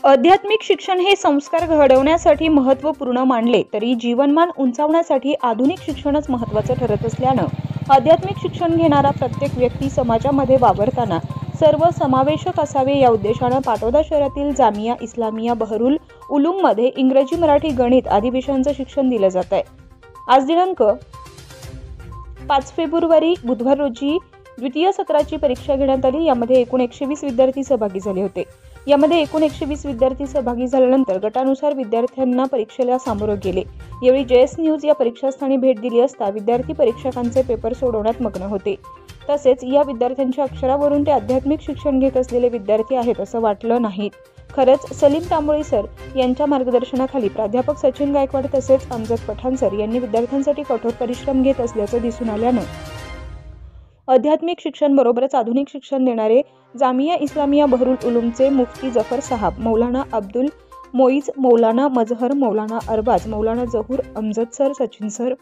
आध्यात्मिक शिक्षण हे संस्कार घडवण्यासाठी महत्त्वपूर्ण मानले तरी जीवनमान उंचावण्यासाठी आधुनिक शिक्षणच महत्त्वाचं ठरत असल्यानं आध्यात्मिक शिक्षण घेणारा प्रत्येक व्यक्ती समाजामध्ये वावरताना सर्व समावेशक असावे या उद्देशानं पाटोदा शहरातील जामिया इस्लामिया बहरुल उलूममध्ये इंग्रजी, मराठी, गणित आदी विषयांचं शिक्षण दिलं जात आहे। आज दिनांक 5 फेब्रुवारी बुधवार रोजी द्वितीय सत्राची परीक्षा घेण्यात आली। यामध्ये एकूण 120 विद्यार्थी सहभागी झाले होते। यामध्ये एकूण 120 विद्यार्थी सहभागी झाल्यानंतर गटानुसार विद्यार्थ्यांना परीक्षेला सामोरे गेले। यावेळी जेएस न्यूज या परीक्षास्थानी भेट दिली असता विद्यार्थी परीक्षकांचे पेपर सोडवण्यात मग्न होते। तसेच या विद्यार्थ्यांच्या अक्षरावरून ते आध्यात्मिक शिक्षण घेत असलेले विद्यार्थी आहेत असं वाटलं नाही। खरंच सलीम तांबोळी सर यांच्या मार्गदर्शनाखाली प्राध्यापक सचिन गायकवाड तसेच अमजद पठाण सर यांनी विद्यार्थ्यांसाठी कठोर परिश्रम घेत असल्याचं दिसून आल्यानं आध्यात्मिक शिक्षण बरोबरच आधुनिक शिक्षण देणारे जामिया इस्लामिया बहरुल उलूमचे मुफ्ती जफर साहब, मौलाना अब्दुल मोईज, मौलाना मजहर, मौलाना अरबाज, मौलाना जहूर, अमजद सर, सचिन सर,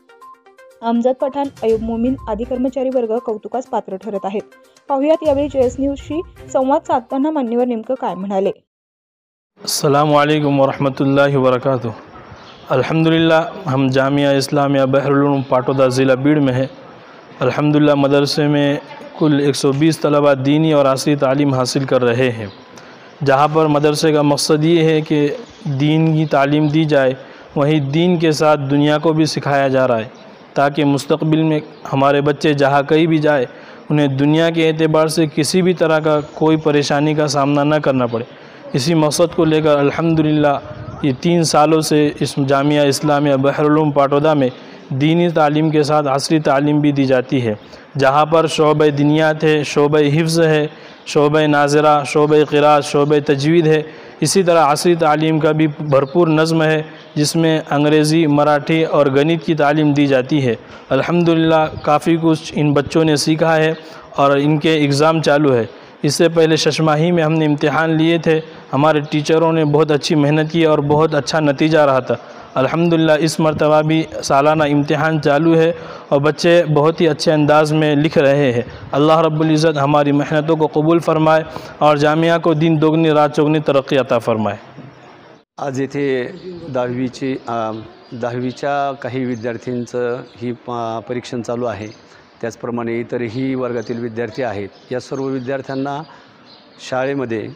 अमजद पठाण, अयूब मोमीन आदी कर्मचारी वर्ग कौतुकास पात्र ठरत आहेत। पाहुयात यावेळी जेएस न्यूजशी संवाद साधताना मान्यवर नेमकं काय म्हणाले। अस्सलामु अलैकुम वरहमतुल्लाहि वबरकातुहू। अल्हम्दुलिल्लाह हम जामिया इस्लामिया बहरुल उलूम पाटोदा ज़िला बीड़ में है। अल्हम्दुलिल्लाह मदरसे में कुल 120 तलबा दीनी और आसरी तालीम हासिल कर रहे हैं, जहाँ पर मदरसे का मकसद ये है कि दीन की तालीम दी जाए, वहीं दीन के साथ दुनिया को भी सिखाया जा रहा है ताकि मुस्तक़बिल में हमारे बच्चे जहाँ कहीं भी जाए उन्हें दुनिया के एतबार से किसी भी तरह का कोई परेशानी का सामना न करना पड़े। इसी मकसद को लेकर अल्हम्दुलिल्लाह ये 3 सालों से इस जामिया इस्लामिया बहरुल उलूम पाटोदा में दीनी तालीम के साथ असरी तालीम भी दी जाती है, जहाँ पर शोबे दिनियात है, शोबे हिफ्ज़ है, शोबे नाज़रा, शोबे क़िराअत, शोबे तजवीद है। इसी तरह असरी तालीम का भी भरपूर नज़्म है जिसमें अंग्रेज़ी, मराठी और गणित की तालीम दी जाती है। अल्हम्दुलिल्लाह काफ़ी कुछ इन बच्चों ने सीखा है और इनके एग्ज़ाम चालू है। इससे पहले शशमाही में हमने इम्तिहान लिए थे, हमारे टीचरों ने बहुत अच्छी मेहनत की और बहुत अच्छा नतीजा रहा था। अल्हम्दुलिल्लाह इस मरतबा भी सालाना इम्तिहान चालू है और बच्चे बहुत ही अच्छे अंदाज़ में लिख रहे हैं। अल्लाह रब्बुल इज़्ज़त हमारी मेहनतों को कबूल फरमाए और जामिया को दिन दोगुनी रात चौगुनी तरक्की अता फरमाए। आज येथे 10वीच्या काही विद्यार्थ्यांचं ही परीक्षण चालू आहे। त्याचप्रमाणे इतरही वर्गातील विद्यार्थी आहेत। या सर्व विद्यार्थ्यांना शाळेमध्ये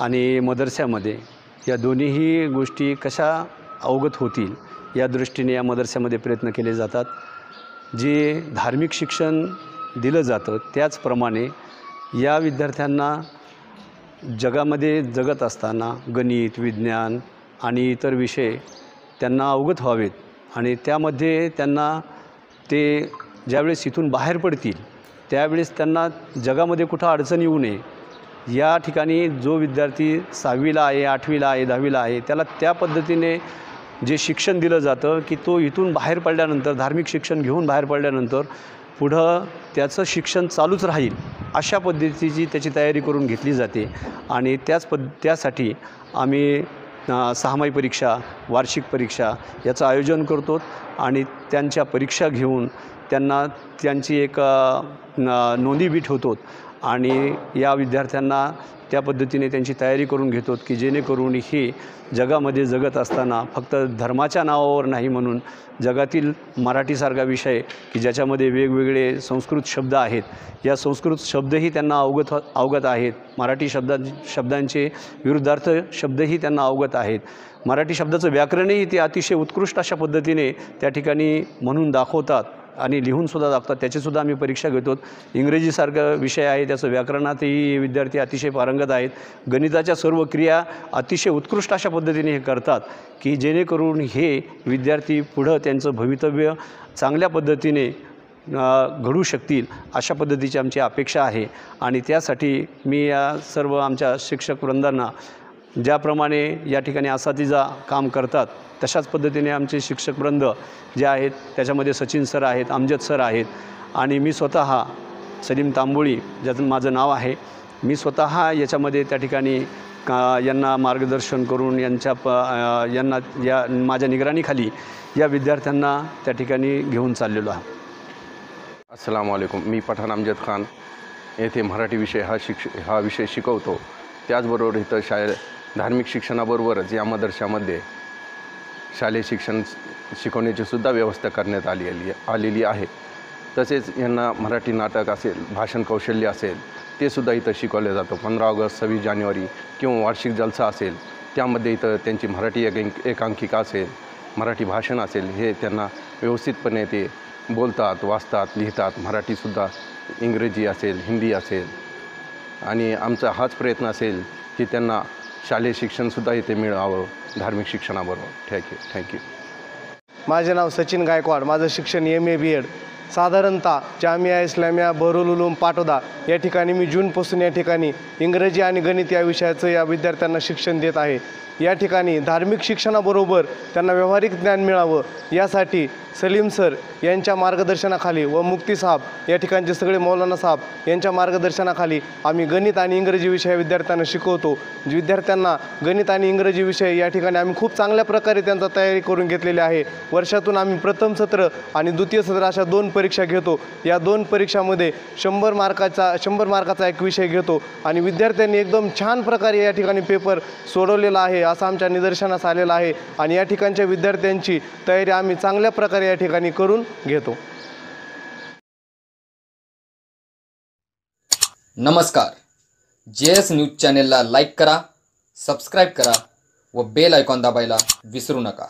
आणि मदरस्यामध्ये या दोन्हीही गोष्टी कशा अवगत होतील या दृष्टीने या मदरस्यामध्ये प्रयत्न केले जातात। जे धार्मिक शिक्षण दिलं जातं त्याचप्रमाणे या विद्यार्थ्यांना जगामध्ये जगत असताना गणित, विज्ञान आणि इतर विषय त्यांना अवगत व्हावेत आणि त्यामध्ये त्यांना ते ज्यावेळेस इथून बाहेर पडतील त्यावेळेस त्यांना जगामध्ये कुठं अडचण येऊ नये। या ठिकाणी जो विद्यार्थी 6वीला आहे, 8वीला आहे, 10वीला आहे त्याला त्या पद्धतीने जे शिक्षण दिलं जातं की तो इथून बाहेर पडल्यानंतर धार्मिक शिक्षण घेऊन बाहेर पडल्यानंतर पुढं त्याचं शिक्षण चालूच राहील अशा पद्धतीची त्याची तयारी करून घेतली जाते। आणि त्यासाठी आम्ही 6माही परीक्षा, वार्षिक परीक्षा याचं आयोजन करतो आणि त्यांच्या परीक्षा घेऊन त्यांना त्यांची एक नोंदी बी ठेवतो आणि या विद्यार्थ्यांना त्या पद्धतीने त्यांची तयारी करून घेतो की जेणेकरून हे जगामध्ये जगत असताना फक्त धर्माच्या नावावर नाही म्हणून जगातील मराठीसारखा विषय की ज्याच्यामध्ये वेगवेगळे संस्कृत शब्द आहेत, या संस्कृत शब्दही त्यांना अवगत आहेत। मराठी शब्दांचे विरुद्धार्थ शब्दही त्यांना अवगत आहेत। मराठी शब्दाचं व्याकरणही ते अतिशय उत्कृष्ट अशा पद्धतीने त्या ठिकाणी म्हणून दाखवतात आणि लिहूनसुद्धा दाखवतात। त्याचीसुद्धा आम्ही परीक्षा घेतो। इंग्रजीसारखा विषय आहे त्याचं व्याकरणातही विद्यार्थी अतिशय पारंगत आहेत। गणिताच्या सर्व क्रिया अतिशय उत्कृष्ट अशा पद्धतीने हे करतात की जेणेकरून हे विद्यार्थी पुढं त्यांचं भवितव्य चांगल्या पद्धतीने घडू शकतील अशा पद्धतीची आमची अपेक्षा आहे। आणि त्यासाठी मी या सर्व आमच्या शिक्षक वृंदांना ज्याप्रमाणे या ठिकाणी असातिजा काम करतात तशाच पद्धतीने आमचे शिक्षक वृंद जे आहेत त्याच्यामध्ये सचिन सर आहेत, अमजद सर आहेत आणि मी स्वतः सलीम तांबोळी ज्याचं माझं नाव आहे, मी स्वतः याच्यामध्ये त्या ठिकाणी यांना मार्गदर्शन करून यांना या माझ्या निगराणीखाली या विद्यार्थ्यांना त्या ठिकाणी घेऊन चाललेलो आहे। अस्सलामु अलैकुम। मी पठाण अमजद खान येथे मराठी विषय हा विषय शिकवतो। त्याचबरोबर इथं धार्मिक शिक्षणाबरोबरच या मदरशामध्ये शालेय शिक्षण शिकवण्याची सुद्धा व्यवस्था करण्यात आलेली आहे। तसेच यांना मराठी नाटक असेल, भाषण कौशल्य असेल, ते सुद्धा इथं शिकवलं जातं। 15 ऑगस्ट, 26 जानेवारी किंवा वार्षिक जलसा असेल, त्यामध्ये इथं त्यांची मराठी एकांकिका असेल, मराठी भाषण असेल, हे त्यांना व्यवस्थितपणे ते बोलतात, वाचतात, लिहितात। मराठीसुद्धा, इंग्रजी असेल, हिंदी असेल, आणि आमचा हाच प्रयत्न असेल की त्यांना शालेय शिक्षणसुद्धा इथे मिळावं धार्मिक शिक्षणाबरोबर। थँक्यू। माझे नाव सचिन गायकवाड। माझं शिक्षण MA BEd साधारणतः जामिया इस्लामिया बहरुल उलूम पाटोदा या ठिकाणी मी जूनपासून या ठिकाणी इंग्रजी आणि गणित या विषयाचं या विद्यार्थ्यांना शिक्षण देत आहे। या ठिकाणी धार्मिक शिक्षणाबरोबर त्यांना व्यावहारिक ज्ञान मिळावं यासाठी सलीम सर यांच्या मार्गदर्शनाखाली व मुक्ती साहब या ठिकाणचे सगळे मौलाना साहब यांच्या मार्गदर्शनाखाली आम्ही गणित आणि इंग्रजी विषय विद्यार्थ्यांना शिकवतो। विद्यार्थ्यांना गणित आणि इंग्रजी विषय या ठिकाणी आम्ही खूप चांगल्या प्रकारे त्यांचा तयारी करून घेतलेली आहे। वर्षातून आम्ही प्रथम सत्र आणि द्वितीय सत्र अशा 2 परीक्षा घेतो। या 2 परीक्षामध्ये 100 मार्काचा एक विषय घेतो आणि विद्यार्थ्यांनी एकदम छान प्रकारे या ठिकाणी पेपर सोडवलेला आहे असं आमच्या निदर्शनास आलेलं आहे। आणि या ठिकाणच्या विद्यार्थ्यांची तयारी आम्ही चांगल्या प्रकारे या ठिकाणी करून घेतो। नमस्कार, JS न्यूज चॅनेलला लाईक करा, सबस्क्राईब करा व बेल आयकॉन दाबायला विसरू नका।